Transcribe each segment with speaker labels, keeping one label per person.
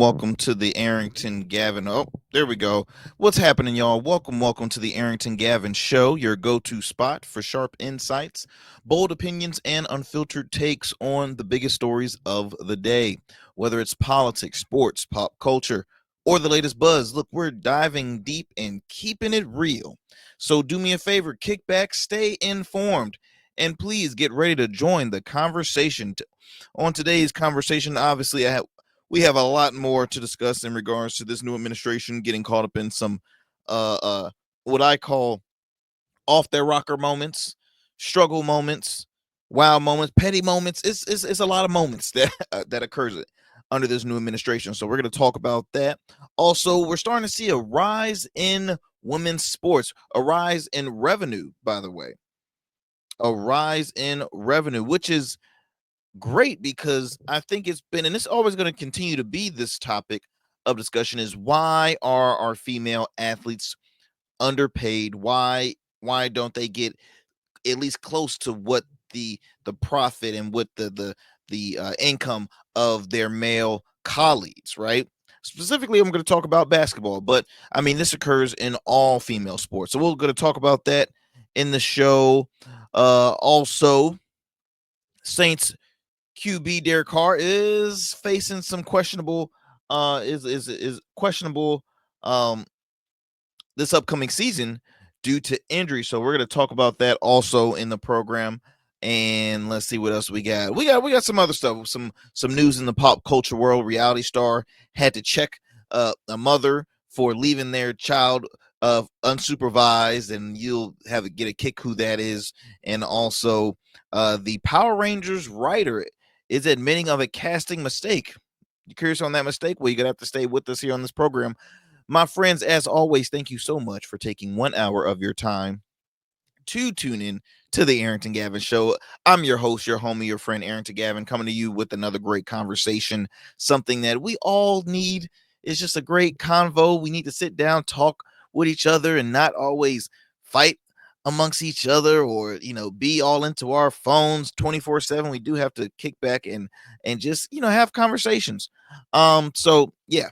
Speaker 1: welcome to the Arrington Gavin. Oh, there we go. What's happening, y'all? Welcome to the Arrington Gavin Show, your go to spot for sharp insights, bold opinions, and unfiltered takes on the biggest stories of the day. Whether it's politics, sports, pop culture, or the latest buzz, look, we're diving deep and keeping it real. So do me a favor, kick back, stay informed, and please get ready to join the conversation. On today's conversation, obviously, we have a lot more to discuss in regards to this new administration getting caught up in some what I call off their rocker moments, struggle moments, wow moments, petty moments. It's a lot of moments that that occurs under this new administration. So we're going to talk about that. Also, we're starting to see a rise in women's sports, a rise in revenue, by the way. A rise in revenue, which is great because I think it's been, and it's always going to continue to be this topic of discussion, is why are our female athletes underpaid? Why don't they get at least close to what the profit and what the income of their male colleagues, right? Specifically, I'm going to talk about basketball, but I mean this occurs in all female sports. So we're going to talk about that in the show. Also, Saints QB Derek Carr is facing some questionable is questionable this upcoming season due to injury. So we're going to talk about that also in the program. And let's see what else we got. We got some other stuff, some news in the pop culture world. Reality star had to check a mother for leaving their child unsupervised, and you'll have to get a kick who that is. And also the Power Rangers writer is admitting of a casting mistake. You curious on that mistake? Well, you're going to have to stay with us here on this program. My friends, as always, thank you so much for taking 1 hour of your time to tune in to the Arrington Gavin Show. I'm your host, your homie, your friend, Arrington Gavin, coming to you with another great conversation. Something that we all need is just a great convo. We need to sit down, talk with each other, and not always fight amongst each other or be all into our phones 24/7. We do have to kick back and just have conversations. So yeah,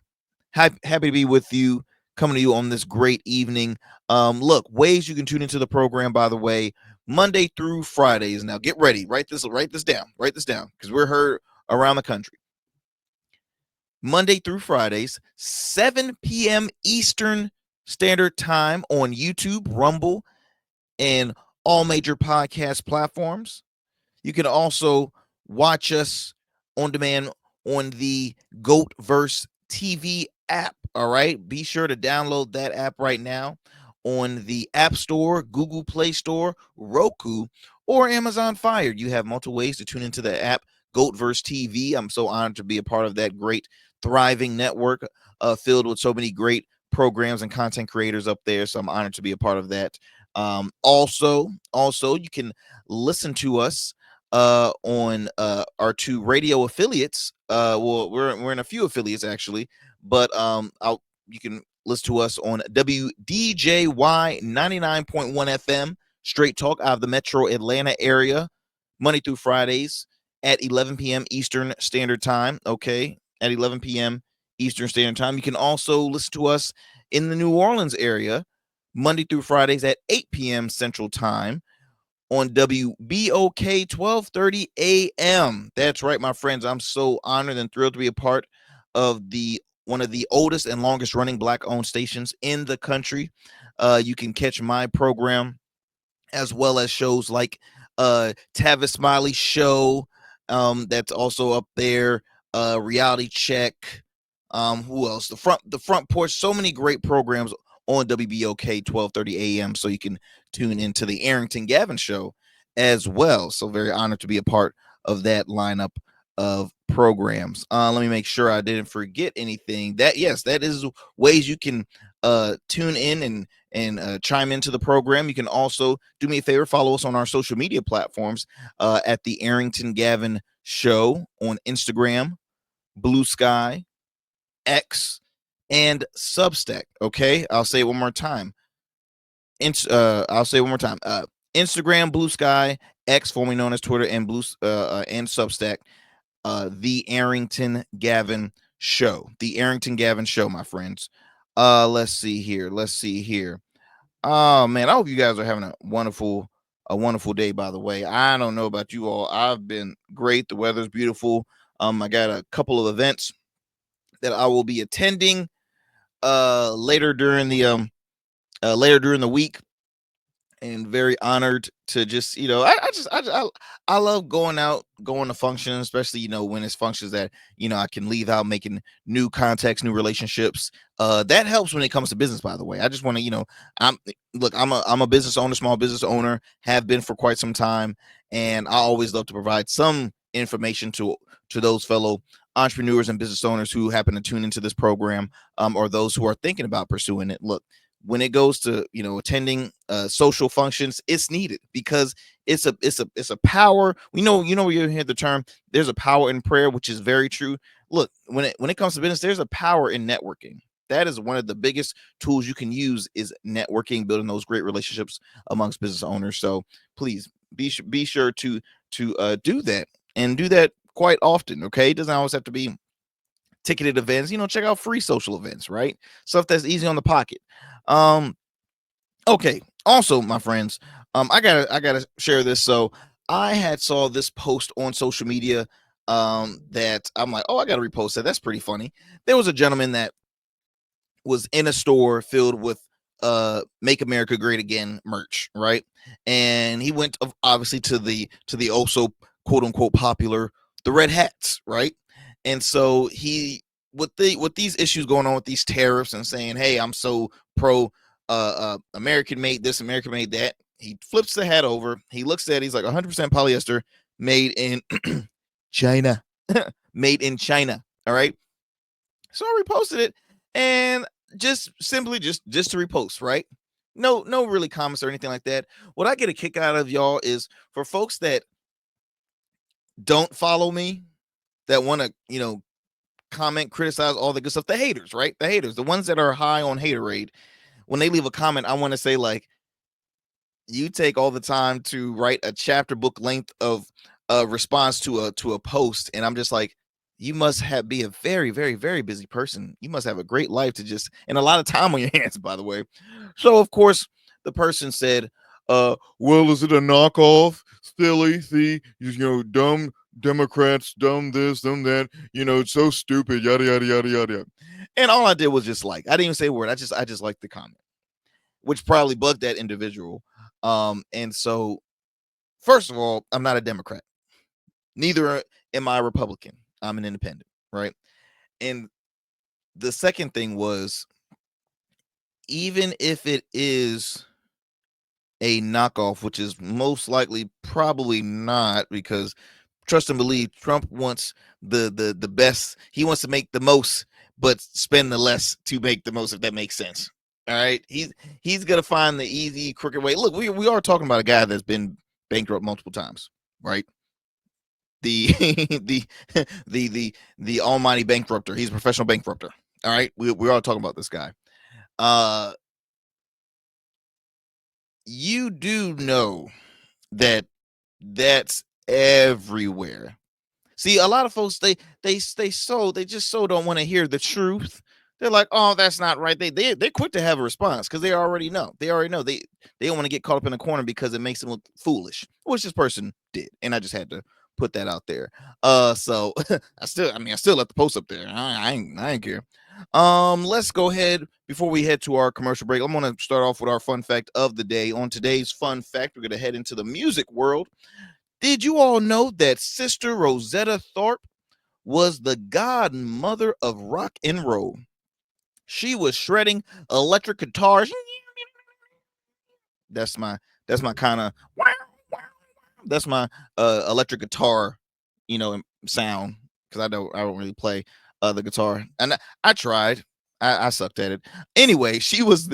Speaker 1: happy to be with you, coming to you on this great evening. Look, ways you can tune into the program, by the way, Monday through Fridays. Now get ready, write this down, because we're heard around the country. Monday through Fridays, 7 p.m. Eastern Standard Time on YouTube, Rumble, and all major podcast platforms. You can also watch us on demand on the GOATverse TV app. All right. Be sure to download that app right now on the App Store, Google Play Store, Roku, or Amazon Fire. You have multiple ways to tune into the app, GOATverse TV. I'm so honored to be a part of that great, thriving network filled with so many great programs and content creators up there. So I'm honored to be a part of that. Also, you can listen to us on our two radio affiliates. Well, we're in a few affiliates actually, but you can listen to us on WDJY 99.1 FM, straight talk out of the metro Atlanta area, Monday through Fridays at 11 p.m. Eastern Standard Time. Okay, at 11 p.m. Eastern Standard Time. You can also listen to us in the New Orleans area, Monday through Fridays at 8 p.m. Central Time on WBOK 1230 AM. That's right, my friends. I'm so honored and thrilled to be a part of one of the oldest and longest running Black-owned stations in the country. You can catch my program as well as shows like Tavis Smiley's show. That's also up there. Reality Check. Who else? The front porch. So many great programs on WBOK 1230 AM. So you can tune into the Arrington Gavin Show as well. So very honored to be a part of that lineup of programs. Let me make sure I didn't forget anything. That is ways you can tune in and chime into the program. You can also do me a favor, follow us on our social media platforms at the Arrington Gavin Show on Instagram, Blue Sky, X, and Substack. Okay, I'll say it one more time. Instagram, Blue Sky, X, formerly known as Twitter, and and Substack. The Arrington Gavin show, the Arrington Gavin show, my friends. Let's see here. Let's see here. Oh man, I hope you guys are having a wonderful day. By the way, I don't know about you all. I've been great. The weather's beautiful. I got a couple of events that I will be attending later during the week, and very honored to just I love going out, going to functions, especially when it's functions that I can leave out making new contacts, new relationships. That helps when it comes to business, by the way. I just want to I'm look I'm a business owner, small business owner, have been for quite some time, and I always love to provide some information to those fellow entrepreneurs and business owners who happen to tune into this program, or those who are thinking about pursuing it. Look, when it goes to attending social functions, it's needed because it's a power. You hear the term, there's a power in prayer, which is very true. Look, when it comes to business, there's a power in networking. That is one of the biggest tools you can use, is networking, building those great relationships amongst business owners. So please be sure to do that, and do that quite often. Okay, it doesn't always have to be ticketed events. Check out free social events, right? Stuff that's easy on the pocket. um okay, also, my friends, I gotta share this. So I had saw this post on social media, that I'm like, oh, I gotta repost that. That's pretty funny. There was a gentleman that was in a store filled with Make America Great Again merch, right? And he went obviously to the also quote unquote popular the red hats, right? And so he, with these issues going on with these tariffs, and saying, hey, I'm so pro American made this, American made that. He flips the hat over, he looks at it, he's like 100% polyester, made in China. Made in China. All right. So I reposted it, and just simply just to repost, right? No really comments or anything like that. What I get a kick out of, y'all, is for folks that don't follow me, that want to, comment, criticize, all the good stuff. The haters, right? The haters, the ones that are high on haterade. When they leave a comment, I want to say, like, you take all the time to write a chapter book length of response to a post, and I'm just like, you must have be a very, very, very busy person. You must have a great life to just, and a lot of time on your hands, by the way. So of course the person said, well, is it a knockoff? Silly, see, dumb Democrats, dumb this, dumb that, it's so stupid, yada yada yada yada. And all I did was just like, I didn't even say a word. I just liked the comment, which probably bugged that individual. And so, first of all, I'm not a Democrat. Neither am I a Republican. I'm an independent, right? And the second thing was, even if it is a knockoff, which is most likely probably not, because trust and believe, Trump wants the best. He wants to make the most, but spend the less to make the most, if that makes sense. All right. He's gonna find the easy, crooked way. Look, we are talking about a guy that's been bankrupt multiple times, right? The the the almighty bankrupter. He's a professional bankrupter. All right. We're all talking about this guy. Uh you do know that that's everywhere. See, a lot of folks, they just so don't want to hear the truth. They're like, oh, that's not right. They're quick to have a response, because they already know. They don't want to get caught up in a corner because it makes them look foolish, which this person did. And I just had to put that out there. So I still left the post up there. I ain't care. Let's go ahead before we head to our commercial break. I'm gonna start off with our fun fact of the day. On today's fun fact, we're gonna head into the music world. Did you all know that Sister Rosetta Tharpe was the godmother of rock and roll? She was shredding electric guitars. That's my kind of that's my electric guitar, sound, because I don't really play the guitar, and I tried. I sucked at it. Anyway, she was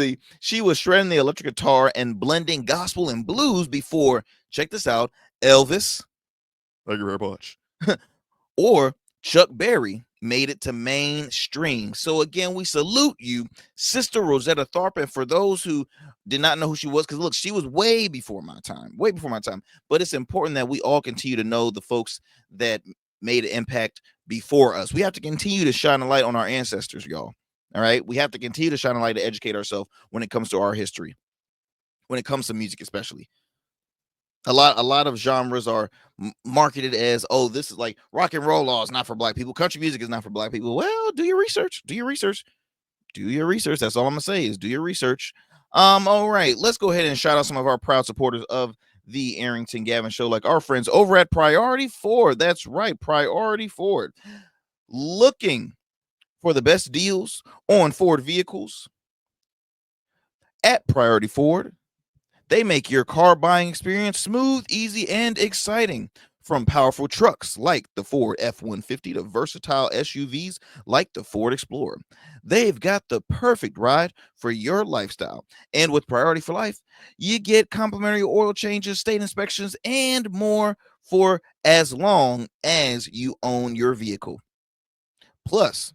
Speaker 1: shredding the electric guitar and blending gospel and blues before, check this out, Elvis, thank you very much, or Chuck Berry made it to mainstream. So again, we salute you, Sister Rosetta Tharpe. And for those who did not know who she was, because look, she was way before my time, way before my time. But it's important that we all continue to know the folks that made an impact before us. We have to continue to shine a light on our ancestors, y'all. All right. We have to continue to shine a light to educate ourselves when it comes to our history, when it comes to music, especially. A lot of genres are marketed as, oh, this is like rock and roll law is not for black people. Country music is not for black people. Well, do your research. Do your research. Do your research. That's all I'm gonna say is do your research. All right, let's go ahead and shout out some of our proud supporters of the Arrington Gavin Show, like our friends over at Priority Ford. That's right, Priority Ford. Looking for the best deals on Ford vehicles at Priority Ford. They make your car buying experience smooth, easy, and exciting. From powerful trucks like the Ford F-150 to versatile SUVs like the Ford Explorer, they've got the perfect ride for your lifestyle. And with Priority for Life, you get complimentary oil changes, state inspections, and more for as long as you own your vehicle. Plus,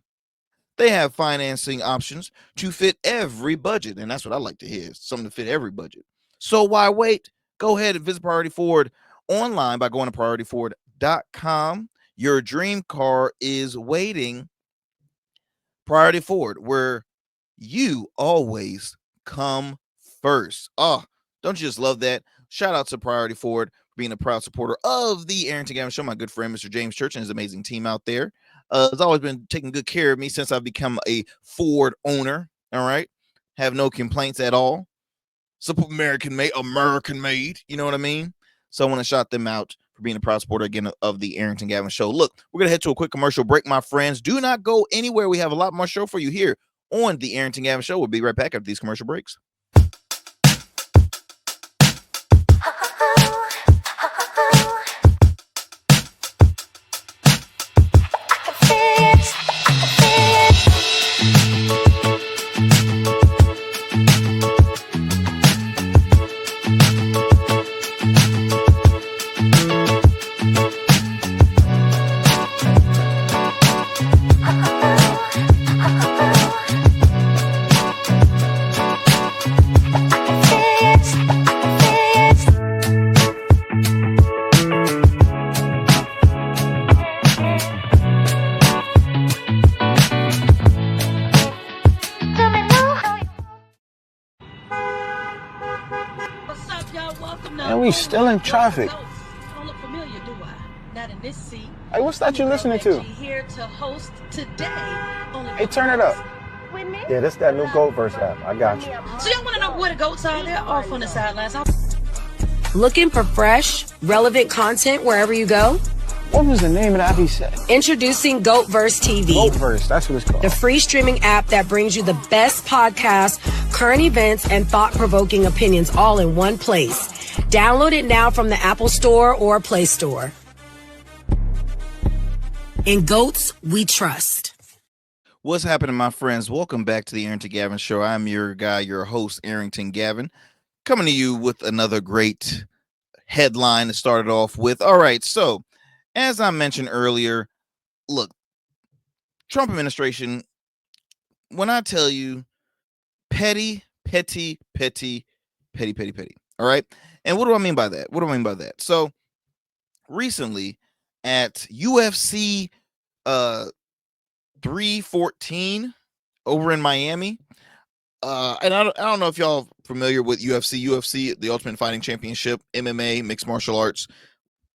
Speaker 1: they have financing options to fit every budget. And that's what I like to hear, something to fit every budget. So why wait? Go ahead and visit Priority Ford online by going to PriorityFord.com. Your dream car is waiting. Priority Ford, where you always come first. Oh, don't you just love that? Shout out to Priority Ford for being a proud supporter of the Arrington Gavin Show. My good friend, Mr. James Church, and his amazing team out there. Has always been taking good care of me since I've become a Ford owner. All right. Have no complaints at all. Support American made. You know what I mean? So I want to shout them out for being a proud supporter again of the Arrington Gavin Show. Look, we're going to head to a quick commercial break, my friends. Do not go anywhere. We have a lot more show for you here on the Arrington Gavin Show. We'll be right back after these commercial breaks.
Speaker 2: And we still in traffic.
Speaker 3: Don't look familiar, do I? Not in this seat.
Speaker 2: Hey, what's that you listening to?
Speaker 3: Here to host today.
Speaker 2: Hey, turn it up. Yeah, this that new Goat Verse app. I got you.
Speaker 3: So y'all want to know where the goats are? They're off on the sidelines.
Speaker 4: Looking for fresh, relevant content wherever you go?
Speaker 2: What was the name of the app he said?
Speaker 4: Introducing GoatVerse TV.
Speaker 2: GoatVerse, that's what it's called.
Speaker 4: The free streaming app that brings you the best podcasts, current events, and thought-provoking opinions all in one place. Download it now from the Apple Store or Play Store. In Goats, we trust.
Speaker 1: What's happening, my friends? Welcome back to the Arrington Gavin Show. I'm your guy, your host, Arrington Gavin, coming to you with another great headline to start it off with. All right, so as I mentioned earlier, look, Trump administration, when I tell you petty. All right. And what do I mean by that? So recently at UFC 314 over in Miami, and I don't know if y'all familiar with UFC, the Ultimate Fighting Championship, MMA, mixed martial arts,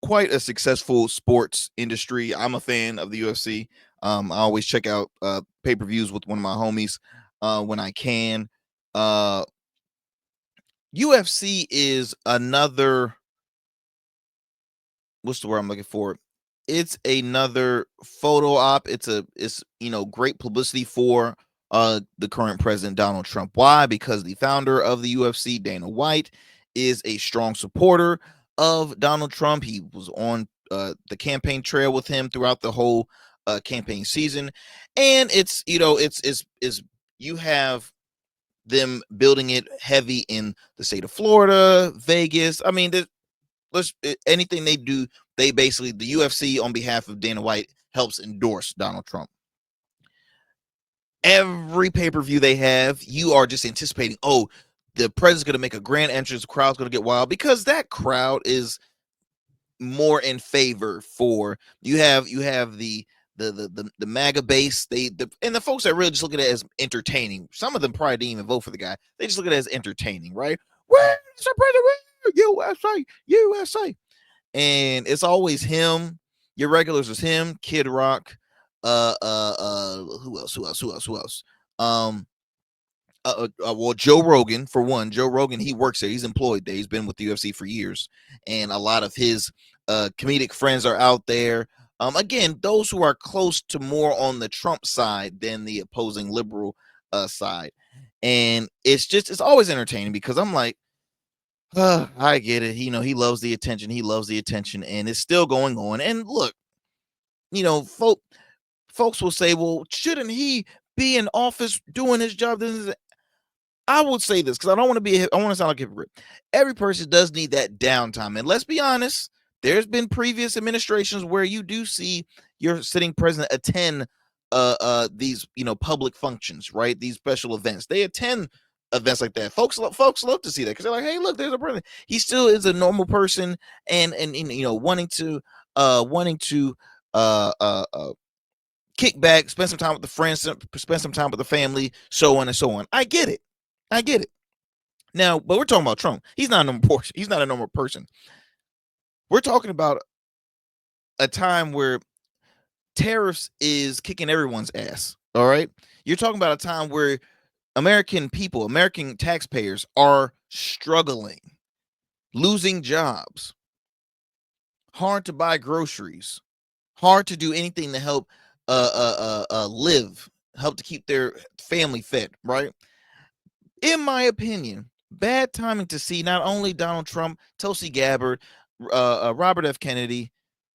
Speaker 1: quite a successful sports industry. I'm a fan of the UFC. I always check out pay-per-views with one of my homies when I can. UFC is another, what's the word I'm looking for? It's another photo op. It's great publicity for the current president, Donald Trump. Why? Because the founder of the UFC, Dana White, is a strong supporter of Donald Trump. He was on the campaign trail with him throughout the whole campaign season. And it's you have them building it heavy in the state of Florida, Vegas. I mean, anything they do, they basically, the UFC on behalf of Dana White helps endorse Donald Trump. Every pay-per-view they have, you are just anticipating, oh, the president's going to make a grand entrance, the crowd's going to get wild, because that crowd is more in favor for you have the MAGA base, and the folks that really just look at it as entertaining. Some of them probably didn't even vote for the guy. They just look at it as entertaining, right? Where's the president? USA, USA. And it's always him. Your regulars is him, Kid Rock, who else? Well, Joe Rogan, for one. Joe Rogan, he works there. He's employed there. He's been with the UFC for years, and a lot of his comedic friends are out there. Again, those who are close to more on the Trump side than the opposing liberal side, and it's always entertaining because I'm like, I get it. You know, he loves the attention. He loves the attention, and it's still going on. And look, you know, folks will say, well, shouldn't he be in office doing his job? I would say this because I want to sound like a hypocrite. Every person does need that downtime. And let's be honest, there's been previous administrations where you do see your sitting president attend these, you know, public functions, right? These special events. They attend events like that. Folks love to see that because they're like, hey, look, there's a president. He still is a normal person and you know, wanting to kick back, spend some time with the friends, spend some time with the family, so on and so on. I get it. Now, but we're talking about Trump. He's not a normal person. He's not a normal person. We're talking about a time where tariffs is kicking everyone's ass. All right. You're talking about a time where American people, American taxpayers are struggling, losing jobs, hard to buy groceries, hard to do anything to help live, help to keep their family fed, right? In my opinion, bad timing to see not only Donald Trump, Tulsi Gabbard, Robert F. Kennedy,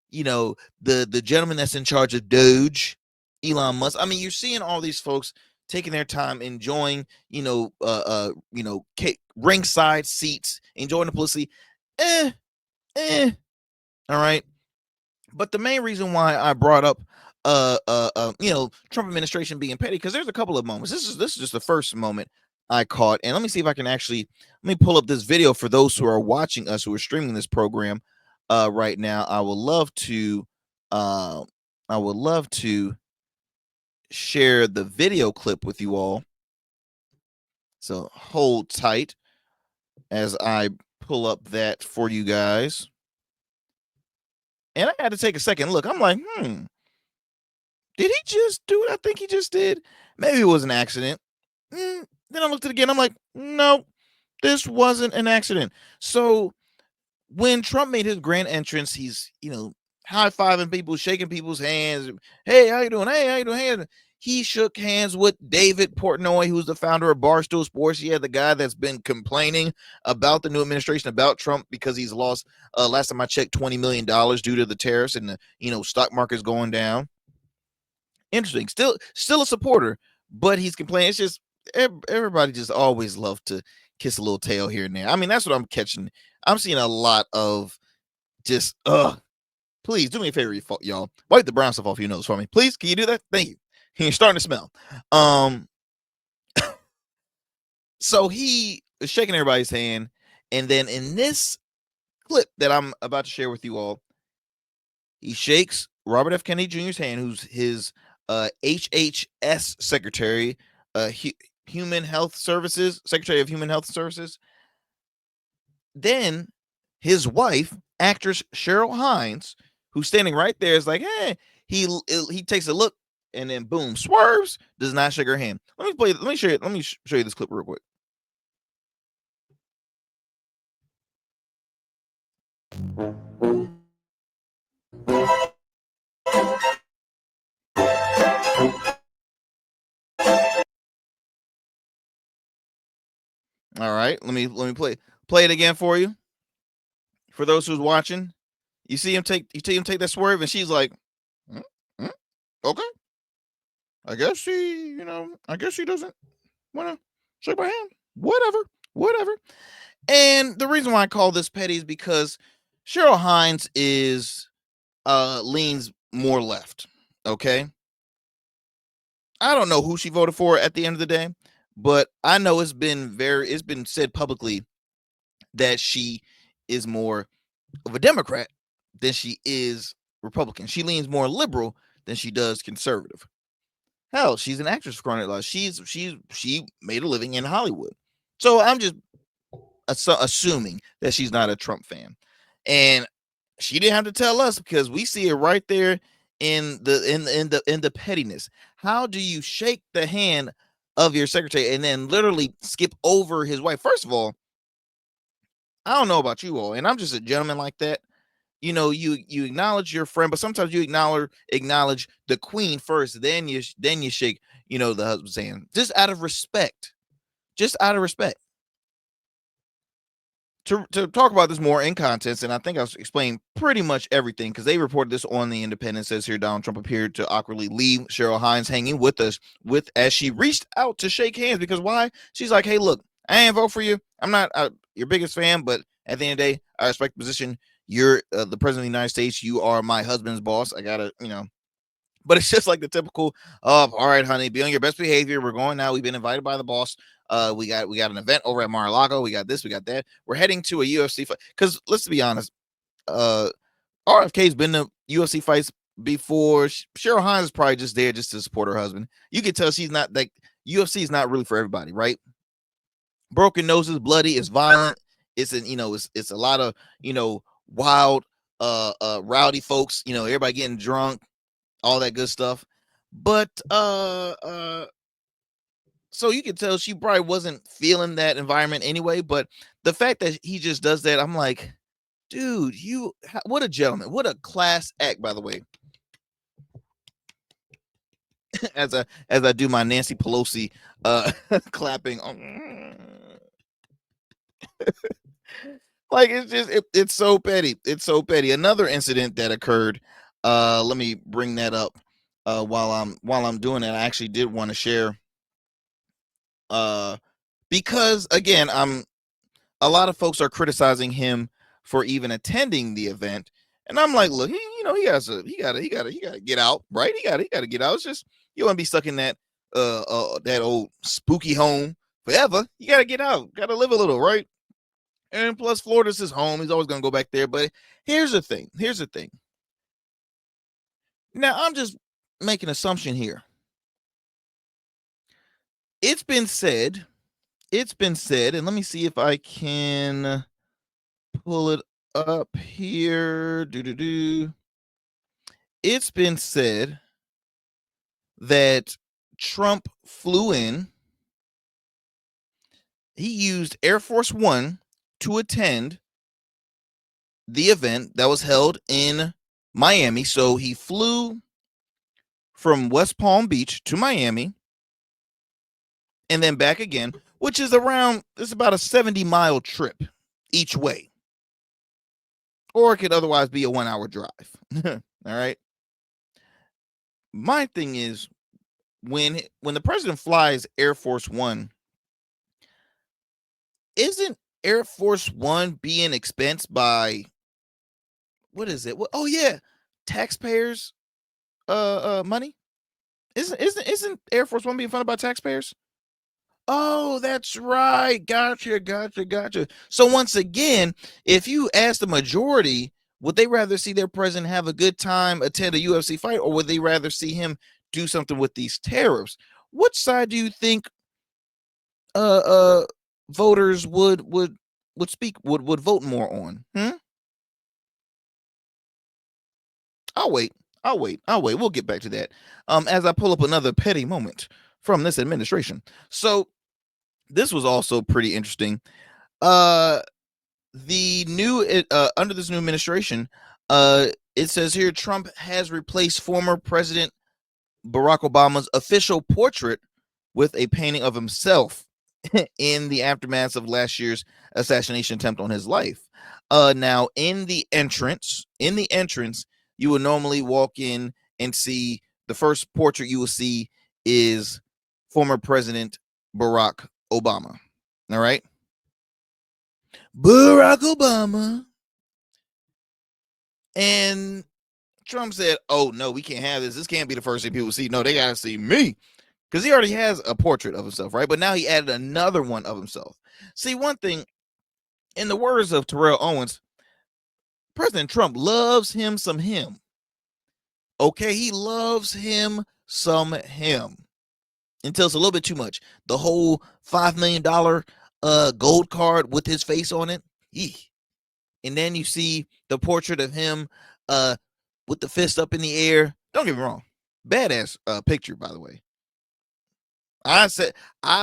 Speaker 1: you know, the gentleman that's in charge of Doge, Elon Musk. I mean, you're seeing all these folks taking their time, enjoying, ringside seats, enjoying the publicity. All right. But the main reason why I brought up Trump administration being petty, because there's a couple of moments. This is just the first moment I caught. And let me see if I can let me pull up this video for those who are watching us, who are streaming this program right now. I would love to share the video clip with you all. So hold tight as I pull up that for you guys. And I had to take a second look. I'm like, did he just do what I think he just did? Maybe it was an accident. Then I looked at it again. I'm like, no, this wasn't an accident. So when Trump made his grand entrance, he's, high-fiving people, shaking people's hands. Hey, how you doing? Hey, how you doing? Hey. He shook hands with David Portnoy, who's the founder of Barstool Sports. Yeah, the guy that's been complaining about the new administration, about Trump, because he's lost, last time I checked, $20 million due to the tariffs and the stock market's going down. Interesting. Still a supporter, but he's complaining. It's just everybody just always love to kiss a little tail here and there. I mean, that's what I'm catching. I'm seeing a lot of just, please do me a favor, y'all. Wipe the brown stuff off your nose for me. Please, can you do that? Thank you. You're starting to smell. So he is shaking everybody's hand. And then in this clip that I'm about to share with you all, he shakes Robert F. Kennedy Jr.'s hand, who's his HHS secretary, Human Health Services, Secretary of Human Health Services. Then his wife, actress Cheryl Hines, who's standing right there, is like, hey, he takes a look and then boom, swerves, does not shake her hand. Let me show you this clip real quick. All right, let me play it again for you. For those who's watching, you see him take that swerve, and she's like, okay. I guess she doesn't want to shake my hand. Whatever. And the reason why I call this petty is because Cheryl Hines leans more left. Okay. I don't know who she voted for at the end of the day, but I know it's been said publicly that she is more of a Democrat than she is Republican. She leans more liberal than she does conservative. Hell, she's an actress for crying out loud. She made a living in Hollywood. So I'm just assuming that she's not a Trump fan, and she didn't have to tell us because we see it right there in the pettiness. How do you shake the hand of your secretary and then literally skip over his wife? First of all, I don't know about you all, and I'm just a gentleman like that. You acknowledge your friend, but sometimes you acknowledge the queen first, then you shake, the husband's hand, just out of respect. Just out of respect. To talk about this more in context, and I think I've explained pretty much everything because they reported this on the Independent. Says here Donald Trump appeared to awkwardly leave Cheryl Hines hanging as she reached out to shake hands. Because why? She's like, hey, look, I ain't vote for you. I'm not your biggest fan, but at the end of the day, I respect the position. You're the president of the United States. You are my husband's boss. I gotta, But it's just like the typical all right, honey, be on your best behavior. We're going now. We've been invited by the boss. We got an event over at Mar-a-Lago. We got this, we got that. We're heading to a UFC fight. Because let's be honest, RFK's been to UFC fights before. Cheryl Hines is probably just there just to support her husband. You can tell she's not like UFC is not really for everybody, right? Broken noses, bloody, it's violent. It's it's a lot of wild rowdy folks, everybody getting drunk, all that good stuff. But so you can tell she probably wasn't feeling that environment anyway. But the fact that he just does that, I'm like, dude, what a gentleman, what a class act, by the way. as I do my Nancy Pelosi clapping. Like it's so petty. It's so petty. Another incident that occurred. Let me bring that up. While I'm doing that, I actually did want to share. Because again, a lot of folks are criticizing him for even attending the event, and I'm like, look, he gotta get out, right? He gotta get out. It's just you want to be stuck in that old spooky home forever. You gotta get out. Gotta live a little, right? And plus, Florida's his home. He's always gonna go back there. But here's the thing. Now, I'm just making an assumption here. It's been said, and let me see if I can pull it up here. It's been said that Trump flew in. He used Air Force One to attend the event that was held in Miami. So he flew from West Palm Beach to Miami and then back again, which is it's about a 70-mile trip each way. Or it could otherwise be a 1-hour drive. All right. My thing is when the president flies Air Force One, isn't Air Force One being expensed by what is it? Oh yeah, taxpayers money? Isn't Air Force One being funded by taxpayers? Oh, that's right. Gotcha. So once again, if you ask the majority, would they rather see their president have a good time, attend a UFC fight, or would they rather see him do something with these tariffs? Which side do you think voters would vote more on? I'll wait. We'll get back to that. As I pull up another petty moment from this administration. So this was also pretty interesting. The new under this new administration, it says here Trump has replaced former President Barack Obama's official portrait with a painting of himself in the aftermath of last year's assassination attempt on his life. Now in the entrance, you would normally walk in and see the first portrait you will see is former President Barack Obama. All right. Barack Obama. And Trump said, oh, no, we can't have this. This can't be the first thing people see. No, they got to see me. Because he already has a portrait of himself, right? But now he added another one of himself. See, one thing, in the words of Terrell Owens, President Trump loves him some him. Okay, he loves him some him until it's a little bit too much. The whole $5 million gold card with his face on it. Eek. And then you see the portrait of him with the fist up in the air. Don't get me wrong. Badass picture, by the way. I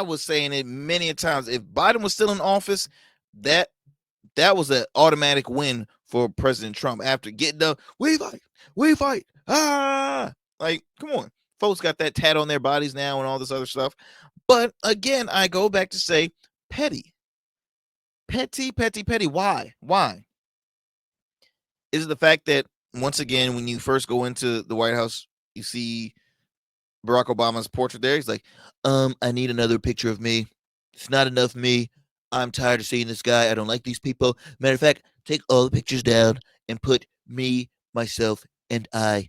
Speaker 1: was saying it many times. If Biden was still in office, that was an automatic win for President Trump after getting the we fight. Like, come on. Folks got that tat on their bodies now and all this other stuff. But again, I go back to say petty. Petty. Why? Is it the fact that once again, when you first go into the White House, you see Barack Obama's portrait there? He's like, I need another picture of me. It's not enough me. I'm tired of seeing this guy. I don't like these people. Matter of fact, take all the pictures down and put me, myself, and I.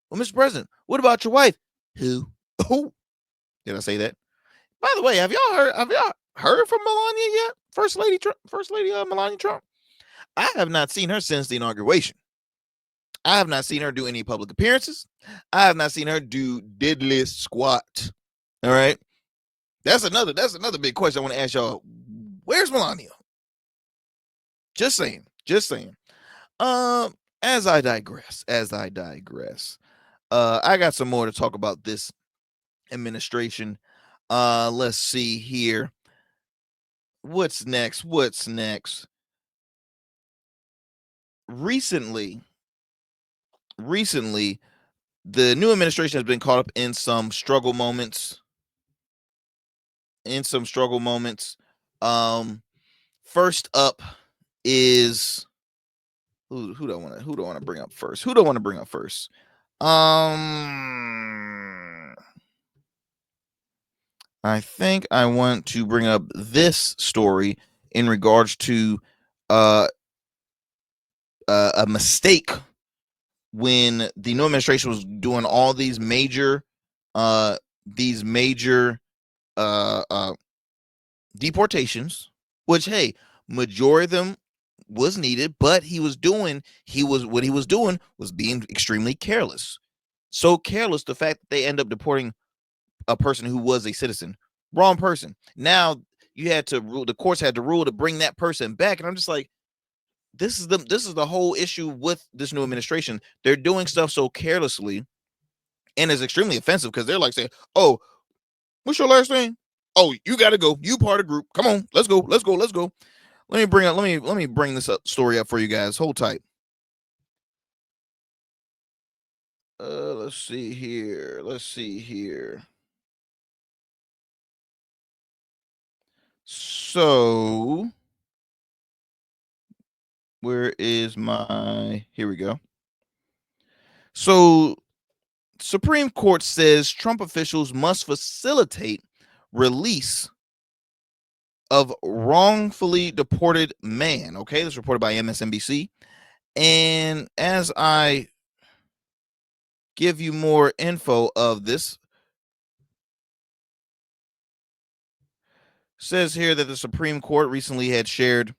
Speaker 1: Well, Mr. President, what about your wife? Who? Oh, did I say that? By the way, have y'all heard from Melania yet? First Lady Melania Trump. I have not seen her since the inauguration. I have not seen her do any public appearances. I have not seen her do diddly squat. All right. That's another big question I want to ask y'all. Where's Melania? Just saying. As I digress. I got some more to talk about this administration. Let's see here. What's next? Recently, the new administration has been caught up in some struggle moments. First up is who do I want to bring up first? I think I want to bring up this story in regards to a mistake when the new administration was doing all these major deportations, which, hey, majority of them was needed, but he was doing was being extremely careless. So careless, the fact that they end up deporting a person who was a citizen. Wrong person. Now you had to rule, the courts had to rule to bring that person back. And I'm just like, this is the whole issue with this new administration. They're doing stuff so carelessly, and it's extremely offensive because they're like saying, oh, what's your last name? Oh, you gotta go. You part of the group. Come on, let's go. Let me bring this story up for you guys. Hold tight. Let's see here. So, where is here we go. So, Supreme Court says Trump officials must facilitate release of wrongfully deported man. Okay, this is reported by MSNBC. And as I give you more info of this, says here that the Supreme Court recently shared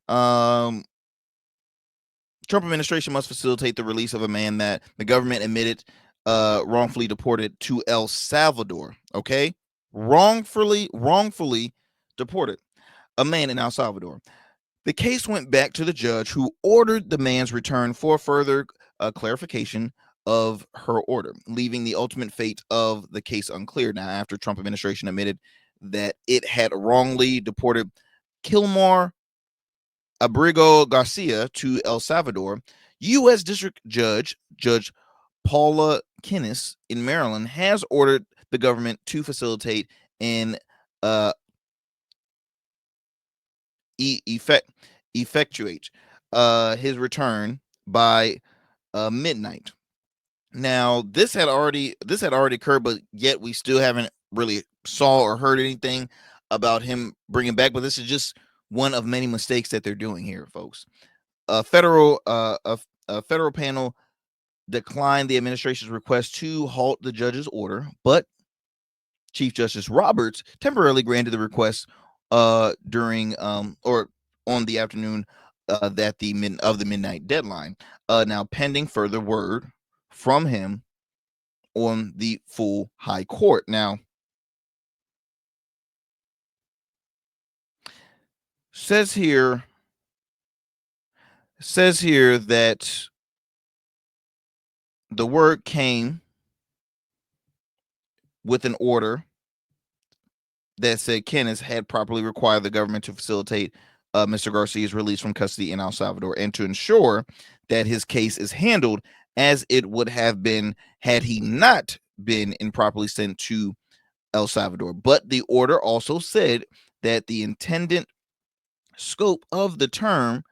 Speaker 1: Trump administration must facilitate the release of a man that the government admitted wrongfully deported to El Salvador. Okay, wrongfully deported a man in El Salvador. The case went back to the judge who ordered the man's return for further clarification of her order, leaving the ultimate fate of the case unclear. Now, after Trump administration admitted that it had wrongly deported Kilmar Abrigo Garcia to El Salvador, U.S. District Judge Paula Kinnis in Maryland has ordered the government to facilitate and effectuate his return by midnight. Now, this had already occurred, but yet we still haven't really saw or heard anything about him bringing back. But this is just one of many mistakes that they're doing here, folks. A federal panel declined the administration's request to halt the judge's order, but Chief Justice Roberts temporarily granted the request during or on the afternoon that the midnight deadline. Now pending further word from him on the full high court. Now says here that the word came with an order that said Kenneth had properly required the government to facilitate Mr. Garcia's release from custody in El Salvador and to ensure that his case is handled as it would have been had he not been improperly sent to El Salvador. But the order also said that the intended scope of the term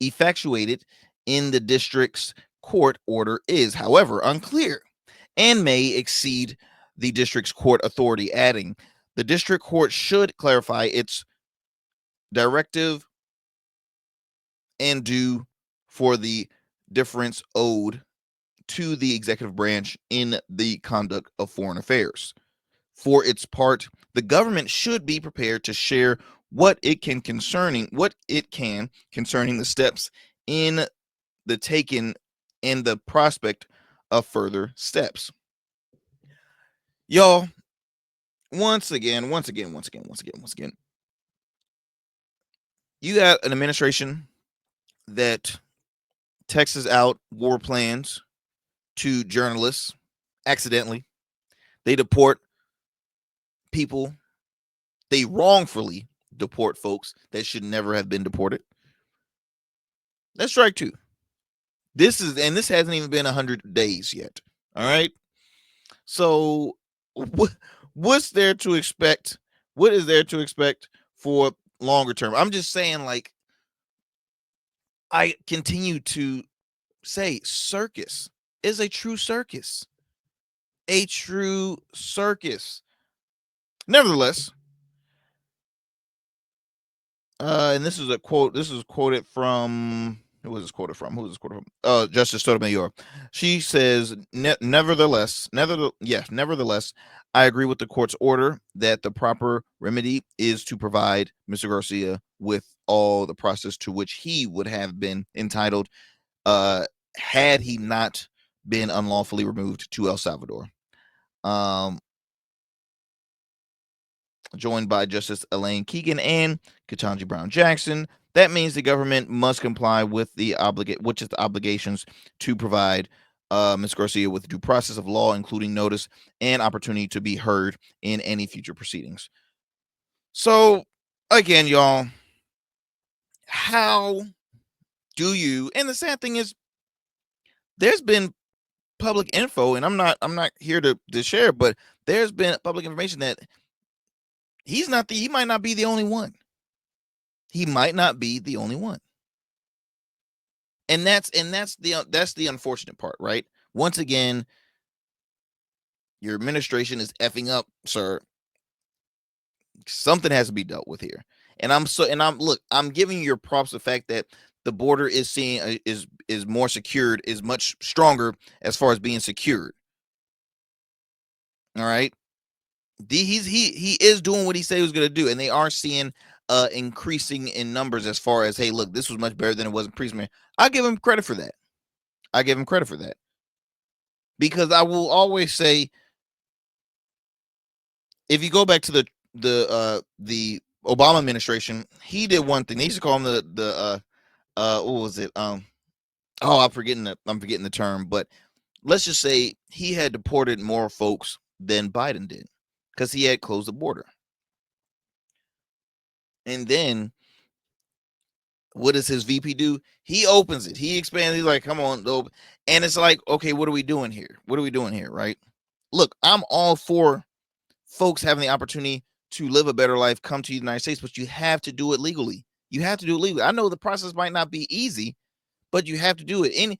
Speaker 1: effectuated in the district's court order is, however, unclear and may exceed the district's court authority, adding, the district court should clarify its directive and due for the difference owed to the executive branch in the conduct of foreign affairs. For its part, the government should be prepared to share what it can concerning the steps in the taken and the prospect of further steps. Y'all, once again, you got an administration that texts out war plans to journalists accidentally. They deport people. They wrongfully deport folks that should never have been deported. That's strike two. This hasn't even been 100 days yet. All right. So what's there to expect? What is there to expect for longer term? I'm just saying, like, I continue to say circus is a true circus. A true circus. Nevertheless, and this is a quote. This is quoted from who was this quoted from? Justice Sotomayor. She says, nevertheless, I agree with the court's order that the proper remedy is to provide Mr. Garcia with all the process to which he would have been entitled had he not been unlawfully removed to El Salvador. Joined by Justice Elaine Keegan and Ketanji Brown Jackson. That means the government must comply with the obligations to provide Ms. Garcia with due process of law, including notice and opportunity to be heard in any future proceedings. So, again, y'all, how do you? And the sad thing is, there's been public info, and I'm not here to share, but there's been public information that he might not be the only one. He might not be the only one. And that's the unfortunate part, right? Once again, your administration is effing up, sir. Something has to be dealt with here. And I'm giving you your props, the fact that the border is is more secured, is much stronger as far as being secured. All right. He is doing what he said he was going to do, and they are seeing increasing in numbers as far as, hey, look, this was much better than it was in pre-Smith. I give him credit for that. Because I will always say, if you go back to the Obama administration, he did one thing. They used to call him the what was it? I'm forgetting the term, but let's just say he had deported more folks than Biden did, because he had closed the border. And then what does his VP do? He opens it. He expands. He's like, come on, dope. And it's like, okay, what are we doing here? Right? Look, I'm all for folks having the opportunity to live a better life, come to the United States, but you have to do it legally. I know the process might not be easy, but you have to do it.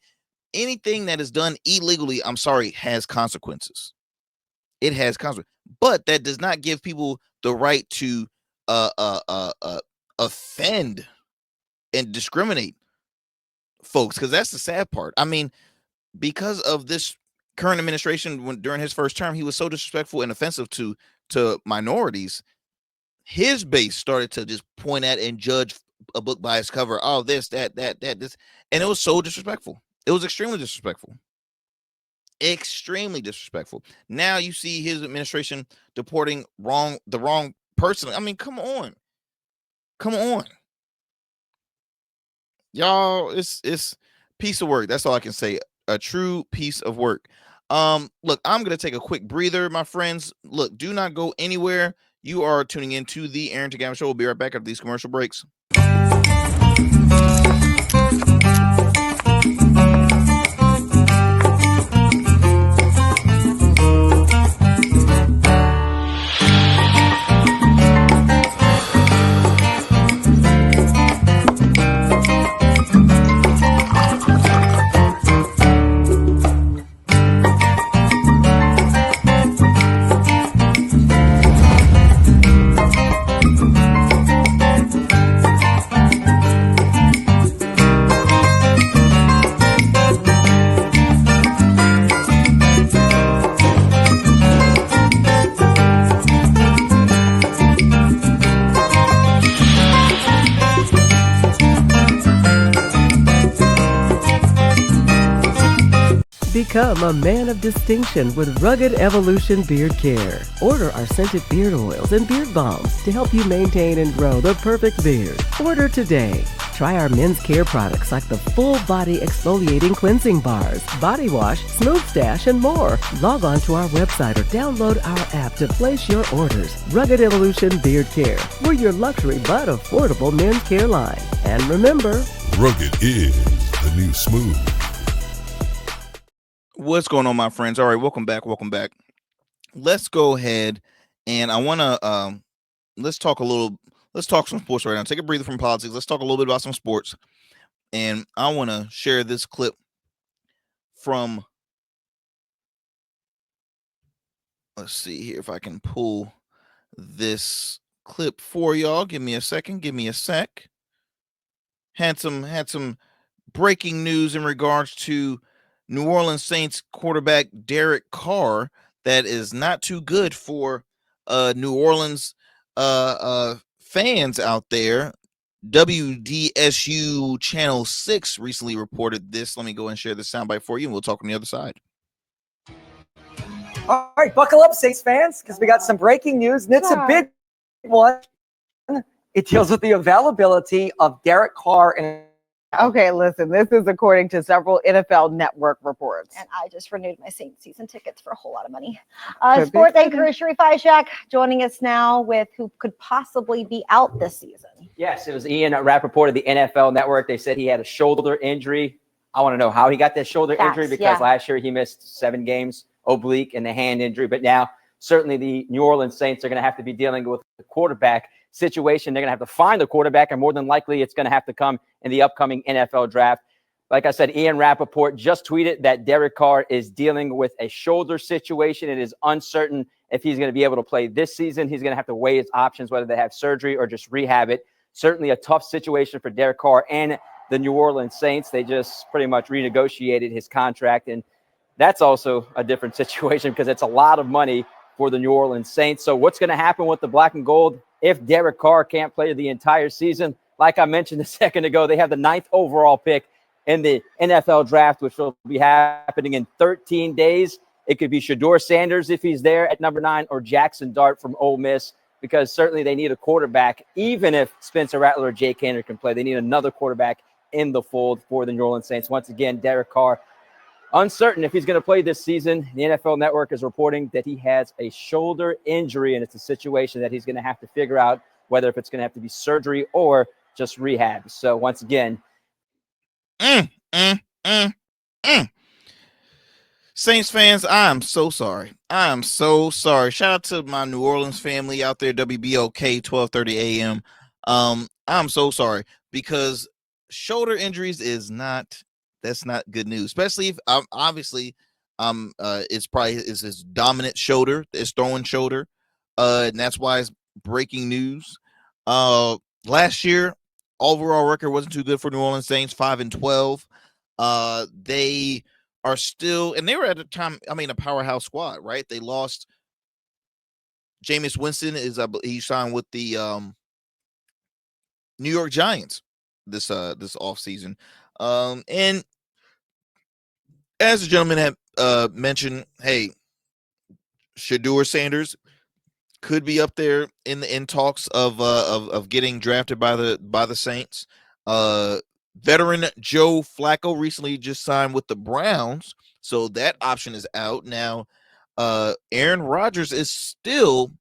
Speaker 1: Anything that is done illegally, I'm sorry, has consequences. It has consequences. But that does not give people the right to offend and discriminate folks, because that's the sad part. I mean, because of this current administration, during his first term, he was so disrespectful and offensive to minorities. his base started to just point at and judge a book by its cover. Oh, this, that, this. And it was so disrespectful. It was extremely disrespectful. Extremely disrespectful. Now you see his administration deporting the wrong person. I mean, come on. Y'all, it's piece of work. That's all I can say. A true piece of work. Look, I'm gonna take a quick breather, my friends. Look, do not go anywhere. You are tuning into the Arrington Gavin Show. We'll be right back after these commercial breaks.
Speaker 5: Become a man of distinction with Rugged Evolution Beard Care. Order our scented beard oils and beard balms to help you maintain and grow the perfect beard. Order today. Try our men's care products like the full body exfoliating cleansing bars, body wash, smooth stash, and more. Log on to our website or download our app to place your orders. Rugged Evolution Beard Care. We're your luxury but affordable men's care line. And remember,
Speaker 6: rugged is the new smooth.
Speaker 1: What's going on, my friends? All right, welcome back. Let's go ahead and I want to let's talk some sports right now. Take a breather from politics. Let's talk a little bit about some sports. And I want to share this clip from, let's see here if I can pull this clip for y'all. Give me a second. Had some breaking news in regards to New Orleans Saints quarterback Derek Carr that is not too good for New Orleans fans out there. WDSU Channel 6 recently reported this. Let me go and share this soundbite for you, and we'll talk on the other side.
Speaker 7: All right, buckle up, Saints fans, because we got some breaking news, and it's a big one. It deals with the availability of Derek Carr and
Speaker 8: Okay, listen, this is according to several NFL Network reports.
Speaker 9: And I just renewed my Saints season tickets for a whole lot of money.
Speaker 8: Could
Speaker 9: Sports
Speaker 8: be.
Speaker 9: anchor Sharif Ishak joining us now with who could possibly be out this season.
Speaker 10: Yes, it was Ian Rappaport of the NFL Network. They said he had a shoulder injury. I want to know how he got that shoulder injury because last year he missed 7 games, oblique, and the hand injury. But now certainly the New Orleans Saints are going to have to be dealing with the quarterback situation. They're going to have to find a quarterback, and more than likely it's going to have to come in the upcoming NFL draft. Like I said, Ian Rappaport just tweeted that Derek Carr is dealing with a shoulder situation. It is uncertain if he's going to be able to play this season. He's going to have to weigh his options, whether they have surgery or just rehab it. Certainly a tough situation for Derek Carr and the New Orleans Saints. They just pretty much renegotiated his contract, and that's also a different situation because it's a lot of money for the New Orleans Saints. So what's going to happen with the black and gold if Derek Carr can't play the entire season? Like I mentioned a second ago, they have the 9th overall pick in the NFL draft, which will be happening in 13 days. It could be Shedeur Sanders if he's there at number 9 or Jackson Dart from Ole Miss, because certainly they need a quarterback. Even if Spencer Rattler or Jake Haener can play, they need another quarterback in the fold for the New Orleans Saints. Once again, Derek Carr, uncertain if he's going to play this season. The NFL Network is reporting that he has a shoulder injury, and it's a situation that he's going to have to figure out whether if it's going to have to be surgery or just rehab. So once again,
Speaker 1: Saints fans, I'm so sorry. Shout out to my New Orleans family out there, WBOK 12:30 a.m. I'm so sorry because shoulder injuries that's not good news, especially if obviously it's probably is his dominant shoulder, his throwing shoulder, and that's why it's breaking news. Last year overall record wasn't too good for New Orleans Saints, 5-12. They are still, and they were at the time, I mean, a powerhouse squad, right? They lost Jameis Winston is he signed with the New York Giants this offseason. And as the gentleman had mentioned, hey, Shedeur Sanders could be up there in talks of getting drafted by the Saints. Veteran Joe Flacco recently just signed with the Browns, so that option is out now. Aaron Rodgers is still,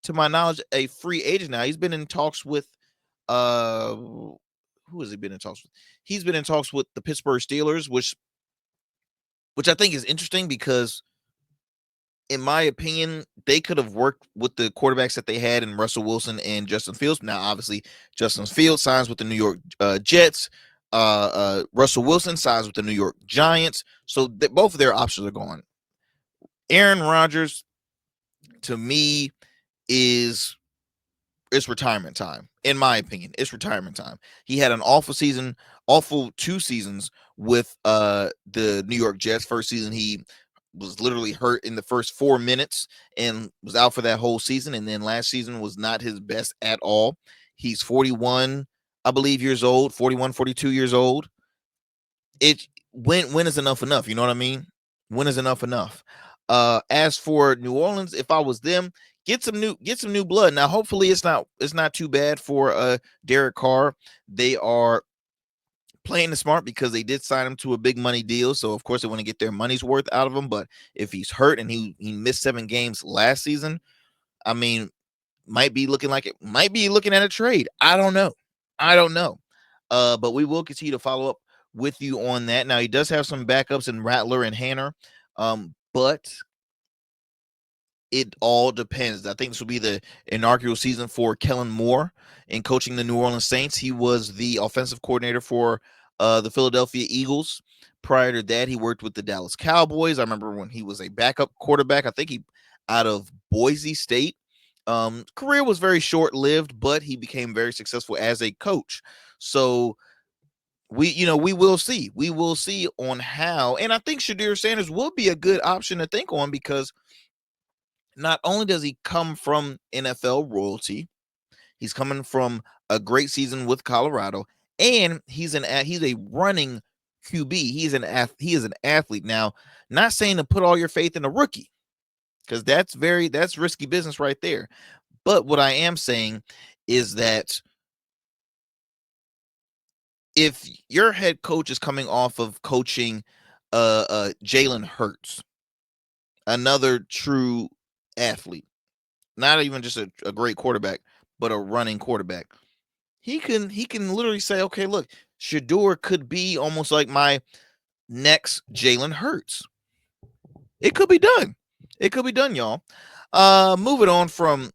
Speaker 1: to my knowledge, a free agent now. He's been in talks with who has he been in talks with? He's been in talks with the Pittsburgh Steelers, which I think is interesting because, in my opinion, they could have worked with the quarterbacks that they had in Russell Wilson and Justin Fields. Now, obviously, Justin Fields signs with the New York Jets. Russell Wilson signs with the New York Giants. So both of their options are gone. Aaron Rodgers, to me, it's retirement time. In my opinion, it's retirement time. He had an awful 2 seasons with the New York Jets. First season, he was literally hurt in the first 4 minutes and was out for that whole season. And then last season was not his best at all. He's 41, I believe, years old, 41, 42 years old. When is enough? You know what I mean? When is enough? As for New Orleans, if I was them, get some new blood. Now, hopefully it's not too bad for Derek Carr. They are playing the smart because they did sign him to a big money deal. So of course they want to get their money's worth out of him. But if he's hurt and he missed 7 games last season, I mean, might be looking at a trade. I don't know. But we will continue to follow up with you on that. Now, he does have some backups in Rattler and Hanner. But it all depends. I think this will be the inaugural season for Kellen Moore in coaching the New Orleans Saints. He was the offensive coordinator for the Philadelphia Eagles. Prior to that, he worked with the Dallas Cowboys. I remember when he was a backup quarterback. I think he out of Boise State. Career was very short-lived, but he became very successful as a coach. So we will see. We will see on how. And I think Shedeur Sanders will be a good option to think on because not only does he come from NFL royalty, he's coming from a great season with Colorado, and he's a running QB. He is an athlete. Now, not saying to put all your faith in a rookie, because that's risky business right there. But what I am saying is that if your head coach is coming off of coaching Jalen Hurts, another true athlete, not even just a great quarterback, but a running quarterback, he can literally say, okay, look, Shedeur could be almost like my next Jalen Hurts. It could be done. Y'all. Moving on from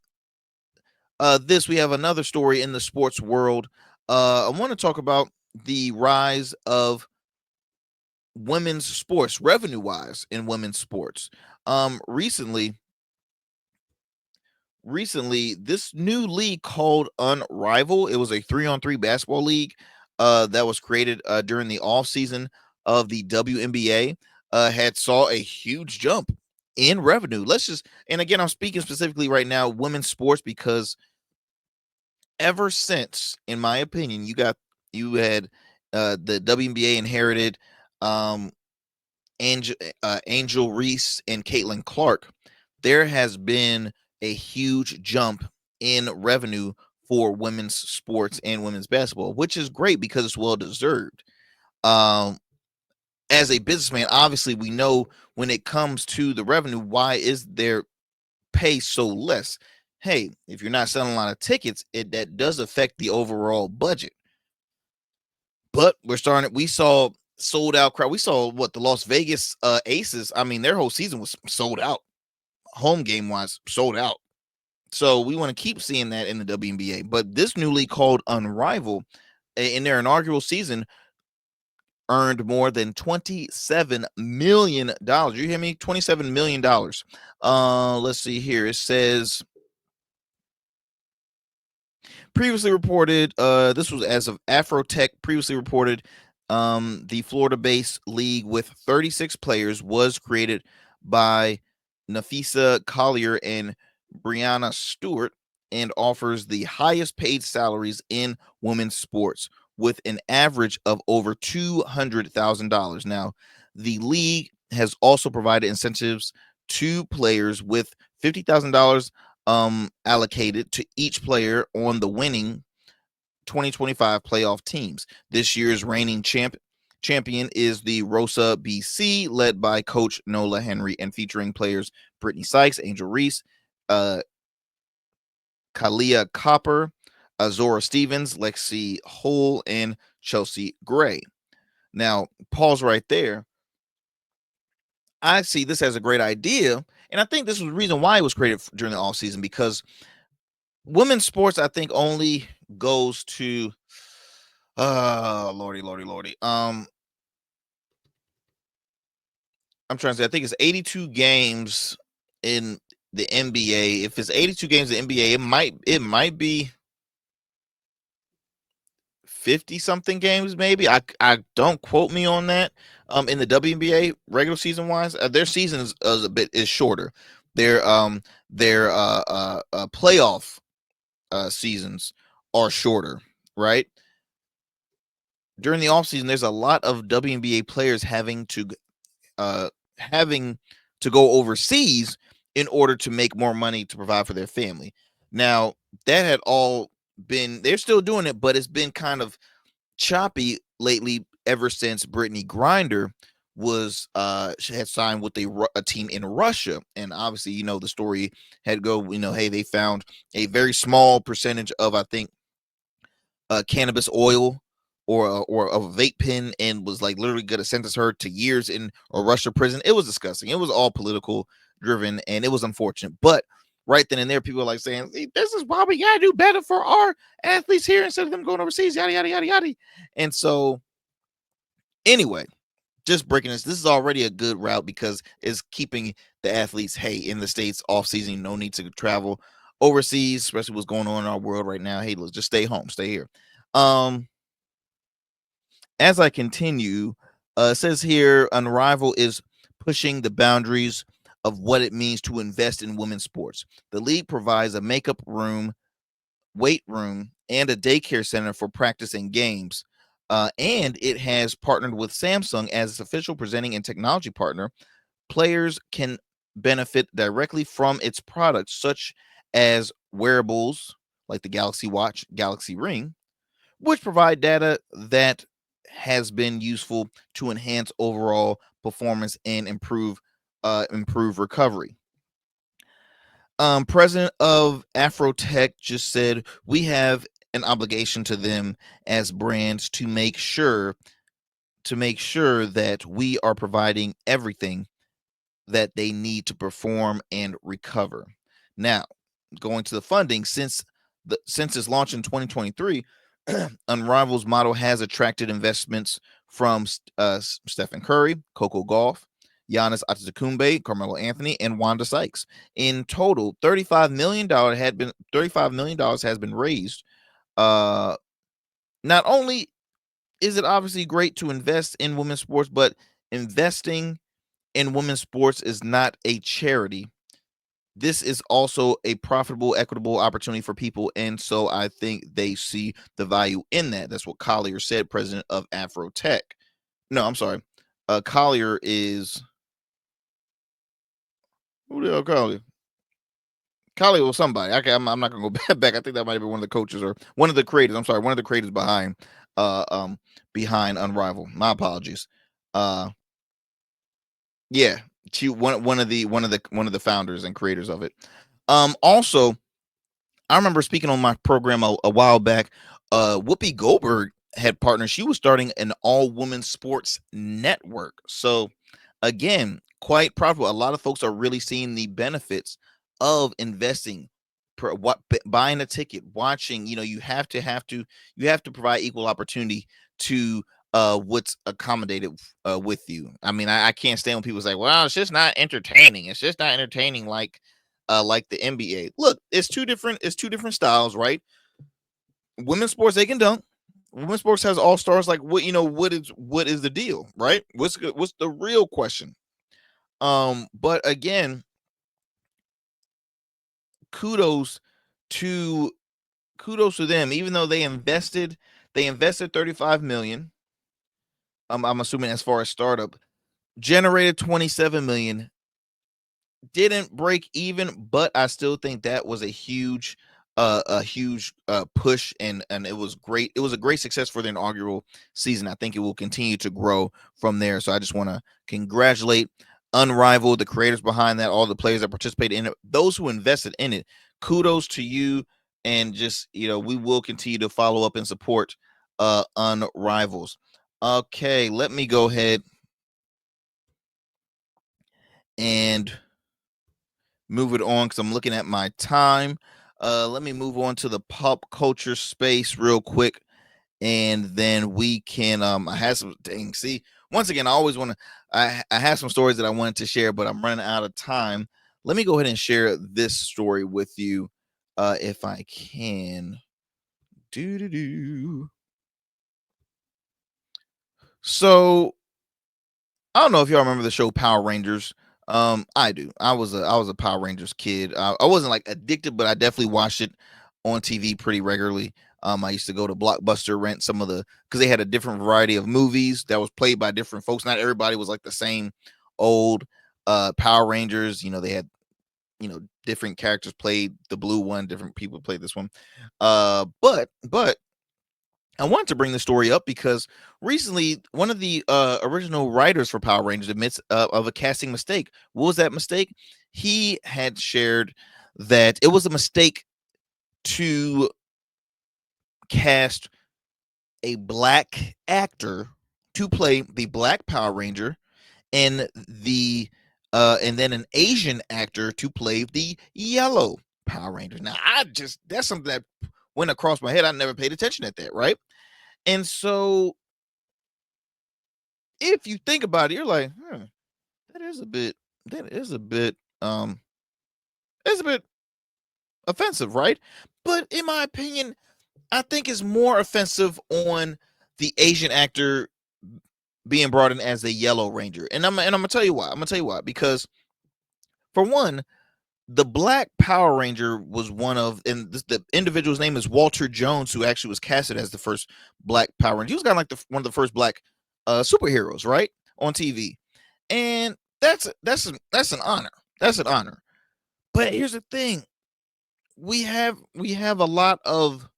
Speaker 1: this, we have another story in the sports world. I want to talk about the rise of women's sports, revenue-wise, in women's sports. Recently, this new league called Unrivaled, it was a 3-on-3 basketball league that was created during the off season of the WNBA, had saw a huge jump in revenue. And again, I'm speaking specifically right now women's sports, because ever since, in my opinion, you had the WNBA inherited Angel Reese and Caitlin Clark, there has been a huge jump in revenue for women's sports and women's basketball, which is great because it's well deserved. As a businessman, obviously we know when it comes to the revenue, why is their pay so less? Hey, if you're not selling a lot of tickets, that does affect the overall budget. But we saw sold out crowd. We saw the Las Vegas Aces. I mean, their whole season was sold out. Home game wise, sold out. So we want to keep seeing that in the WNBA. But this new league called Unrivaled, in their inaugural season, earned more than $27 million. You hear me? $27 million. Let's see here. It says previously reported, this was as of Afrotech, previously reported, the Florida-based league with 36 players was created by Nafisa Collier and Brianna Stewart and offers the highest paid salaries in women's sports with an average of over $200,000. Now, the league has also provided incentives to players with $50,000 allocated to each player on the winning 2025 playoff teams. This year's reigning champion is the Rosa BC, led by coach Nola Henry and featuring players Brittany Sykes, Angel Reese, Kalia Copper, Azora Stevens, Lexi Hull, and Chelsea Gray. Now, pause right there. I see this as a great idea, and I think this was the reason why it was created during the off season, because women's sports, I think, only goes to lordy. I'm trying to say, I think it's 82 games in the NBA. If it's 82 games in the NBA, it might be 50 something games, maybe. I don't quote me on that. In the WNBA regular season wise, their season is shorter. Their playoff seasons are shorter, right? During the offseason, there's a lot of WNBA players having to go overseas in order to make more money to provide for their family. Now, that had all been, they're still doing it, but it's been kind of choppy lately ever since Brittany Griner she had signed with a team in Russia. And obviously, the story had go, hey, they found a very small percentage of, I think, cannabis oil or a vape pen, and was like literally going to sentence her to years in a Russia prison. It was disgusting. It was all political driven, and it was unfortunate. But right then and there, people are like saying, this is why we got to do better for our athletes here instead of them going overseas, yada, yada, yada, yada. And so anyway, just breaking this is already a good route because it's keeping the athletes, hey, in the States off season, no need to travel overseas, especially what's going on in our world right now. Hey, let's just stay home, stay here. As I continue, it says here, Unrivaled is pushing the boundaries of what it means to invest in women's sports. The league provides a makeup room, weight room, and a daycare center for practice and games. And it has partnered with Samsung as its official presenting and technology partner. Players can benefit directly from its products, such as wearables like the Galaxy Watch, Galaxy Ring, which provide data that has been useful to enhance overall performance and improve recovery. President of Afrotech just said, we have an obligation to them as brands to make sure that we are providing everything that they need to perform and recover. Now, going to the funding, since its launch in 2023, Unrival's model has attracted investments from Stephen Curry, Coco Gauff, Giannis Antetokounmpo, Carmelo Anthony, and Wanda Sykes. In total, $35 million has been raised. Not only is it obviously great to invest in women's sports, but investing in women's sports is not a charity. This is also a profitable, equitable opportunity for people. And so I think they see the value in that. That's what Collier said, president of Afrotech. No, I'm sorry. Collier is... Who the hell Collier? Collier was somebody. Okay, I'm not going to go back. I think that might have been one of the coaches or one of the creators. I'm sorry. One of the creators behind Unrivaled. My apologies. Yeah. One of the founders and creators of it. Also, I remember speaking on my program a while back. Whoopi Goldberg had partnered. She was starting an all-woman sports network. So again, quite profitable. A lot of folks are really seeing the benefits of investing, buying a ticket, watching. You have to provide equal opportunity to what's accommodated with you. I mean, I can't stand when people say, well, it's just not entertaining. It's just not entertaining like the NBA. Look, it's two different styles, right? Women's sports, they can dunk. Women's sports has all stars. Like, what is the deal, right? What's the real question? But again, kudos to them. Even though they invested 35 million. I'm assuming as far as startup, generated 27 million, didn't break even, but I still think that was a huge push, and it was great. It was a great success for the inaugural season. I think it will continue to grow from there. So I just want to congratulate Unrivaled, the creators behind that, all the players that participated in it, those who invested in it. Kudos to you, and just, we will continue to follow up and support Unrivals. Okay, let me go ahead and move it on because I'm looking at my time. Let me move on to the pop culture space real quick, and then we can. I had some things. See, once again, I always want to. I have some stories that I wanted to share, but I'm running out of time. Let me go ahead and share this story with you, if I can. So I don't know if y'all remember the show Power Rangers. I do. I was a Power Rangers kid. I wasn't like addicted, but I definitely watched it on TV pretty regularly. I used to go to Blockbuster, rent some of because they had a different variety of movies that was played by different folks. Not everybody was like the same old Power Rangers. They had different characters played the blue one, different people played this one. But I wanted to bring the story up because recently one of the original writers for Power Rangers admits of a casting mistake. What was that mistake? He had shared that it was a mistake to cast a black actor to play the Black Power Ranger, and and then an Asian actor to play the Yellow Power Ranger. Now, that's something that went across my head. I never paid attention at that, right? And so if you think about it, you're like, that is a bit offensive, right? But in my opinion, I think it's more offensive on the Asian actor being brought in as the Yellow Ranger. And I'm gonna tell you why. Because for one, the Black Power Ranger was and the individual's name is Walter Jones, who actually was casted as the first Black Power Ranger. He was kind of like one of the first black superheroes, right, on TV, and that's an honor. That's an honor. But here's the thing: we have a lot of,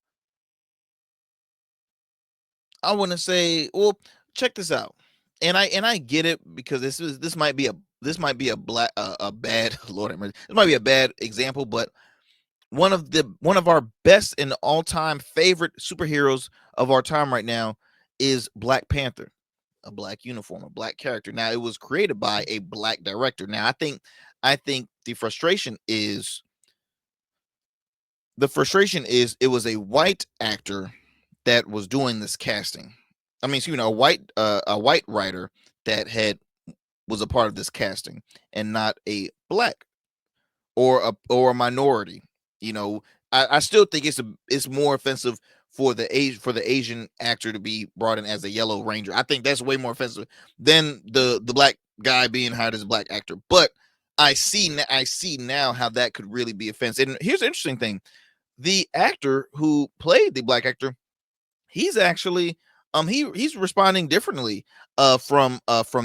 Speaker 1: I want to say, well, check this out, and I get it, because this might be a bad Lord have mercy, it might be a bad example, but one of our best and all-time favorite superheroes of our time right now is Black Panther, a black uniform, a black character. Now, it was created by a black director. Now, I think the frustration is it was a white actor that was doing this casting. I mean, a white writer that was a part of this casting, and not a black or a minority. I still think it's more offensive for the Asian actor to be brought in as a Yellow Ranger. I think that's way more offensive than the black guy being hired as a black actor. But I see now how that could really be offensive. And here's the interesting thing: the actor who played the black actor, he's actually he's responding differently from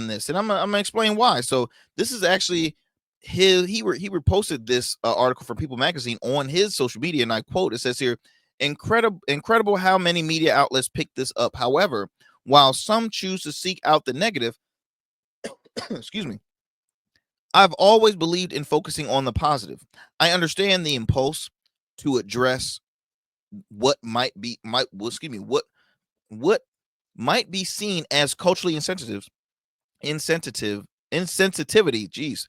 Speaker 1: this, and I'm gonna explain why. So this is actually he reposted this article from People Magazine on his social media, and I quote, it says here, incredible how many media outlets pick this up. However, while some choose to seek out the negative, excuse me, I've always believed in focusing on the positive. I understand the impulse to address what might be seen as culturally insensitivity. Geez,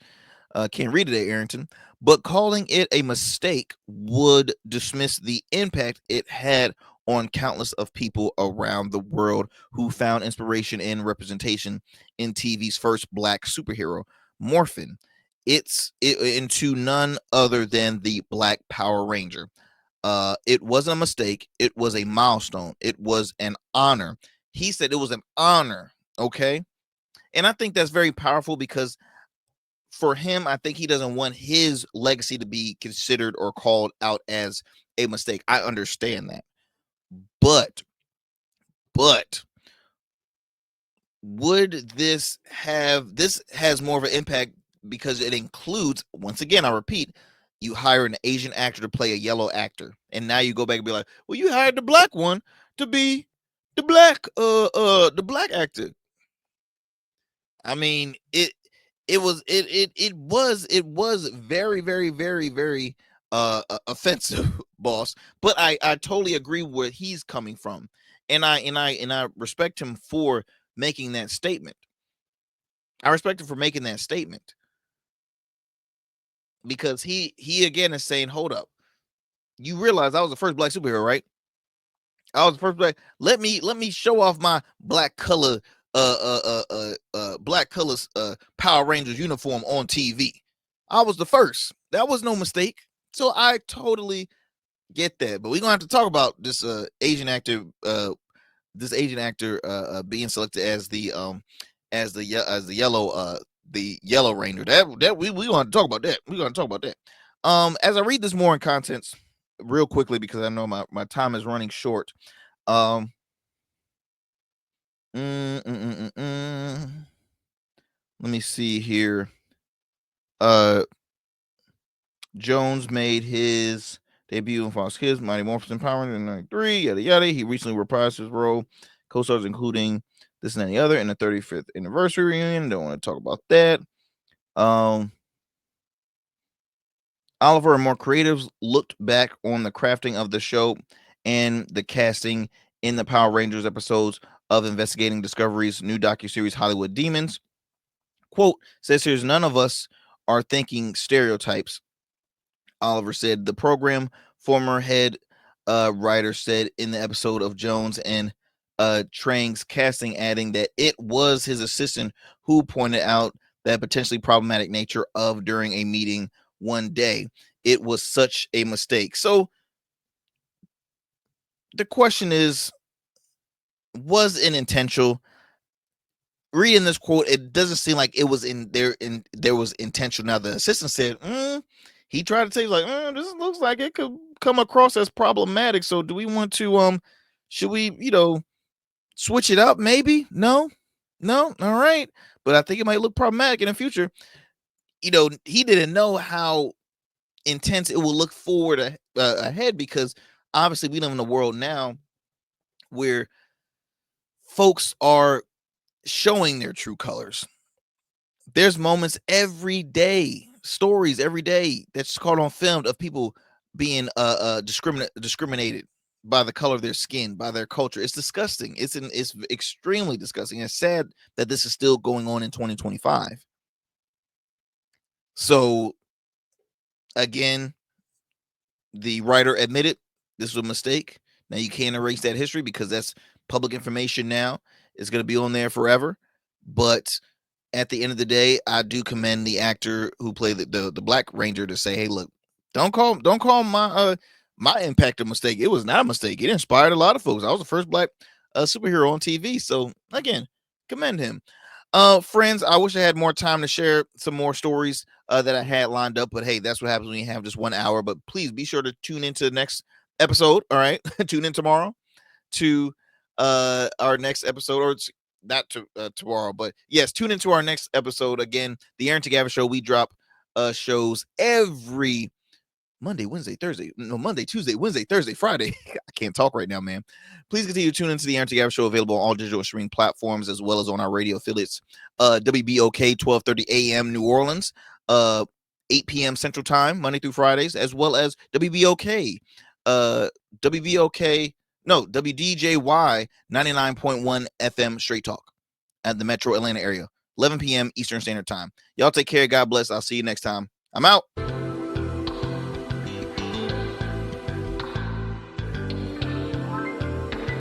Speaker 1: can't read it at Arrington. But calling it a mistake would dismiss the impact it had on countless of people around the world who found inspiration and representation in TV's first black superhero, Morphin. It's into none other than the Black Power Ranger. It wasn't a mistake. It was a milestone. It was an honor. He said it was an honor. Okay. And I think that's very powerful, because for him, I think he doesn't want his legacy to be considered or called out as a mistake. I understand that. But would this has more of an impact because it includes, once again, I repeat, you hire an Asian actor to play a yellow actor, and now you go back and be like, well, you hired the black one to be the black actor. I mean, it was very, very, very, very offensive, boss. But I totally agree where he's coming from, and I respect him for making that statement. I respect him for making that statement because he again is saying, hold up, you realize I was the first black superhero, right? I was the first black. Let me show off my black color Power Rangers uniform on TV. I was the first. That was no mistake. So I totally get that. But we're gonna have to talk about this Asian actor being selected as the yellow ranger. That we gonna talk about that. We're gonna talk about that. As I read this more in contents real quickly, because I know my time is running short. Let me see here. Jones made his debut in Fox Kids, Mighty Morphin Power in 1993, yada yada. He recently reprised his role, co-stars including this and the other in the 35th anniversary reunion. Don't want to talk about that. Oliver and more creatives looked back on the crafting of the show and the casting in the Power Rangers episodes of Investigating Discovery's new docuseries Hollywood Demons. Quote, says here's, none of us are thinking stereotypes, Oliver said. The program former head writer said in the episode of Jones and Trang's casting, adding that it was his assistant who pointed out that potentially problematic nature of during a meeting one day. It was such a mistake. So the question is, was it intentional? Reading this quote, it doesn't seem like it was there was intentional. Now the assistant said he tried to say like this looks like it could come across as problematic, so do we want to should we switch it up? Maybe no, all right, but I think it might look problematic in the future. He didn't know how intense it will look forward ahead, because obviously we live in a world now where folks are showing their true colors. There's moments every day, stories every day that's caught on film of people being discriminated by the color of their skin, by their culture. It's disgusting. It's extremely disgusting. It's sad that this is still going on in 2025. So again, the writer admitted this was a mistake. Now you can't erase that history because that's public information now. It's going to be on there forever. But at the end of the day, I do commend the actor who played the Black Ranger to say, hey, look, don't call my impact a mistake. It was not a mistake. It inspired a lot of folks. I was the first black superhero on TV. So again, commend him. Friends, I wish I had more time to share some more stories that I had lined up, but hey, that's what happens when you have just 1 hour. But please be sure to tune into the next episode. All right. Tune in tomorrow to our next episode, or it's not to tomorrow, but yes, tune into our next episode. Again, the Arrington Gavin Show. We drop shows every Monday, Wednesday, Thursday. No, Monday, Tuesday, Wednesday, Thursday, Friday. I can't talk right now, man. Please continue to tune into the Arrington Gavin Show, available on all digital streaming platforms as well as on our radio affiliates. WBOK 1230 AM New Orleans, 8 p.m. Central Time, Monday through Fridays, as well as WBOK, WDJY 99.1 FM Straight Talk at the Metro Atlanta area, 11 p.m. Eastern Standard Time. Y'all take care. God bless. I'll see you next time. I'm out.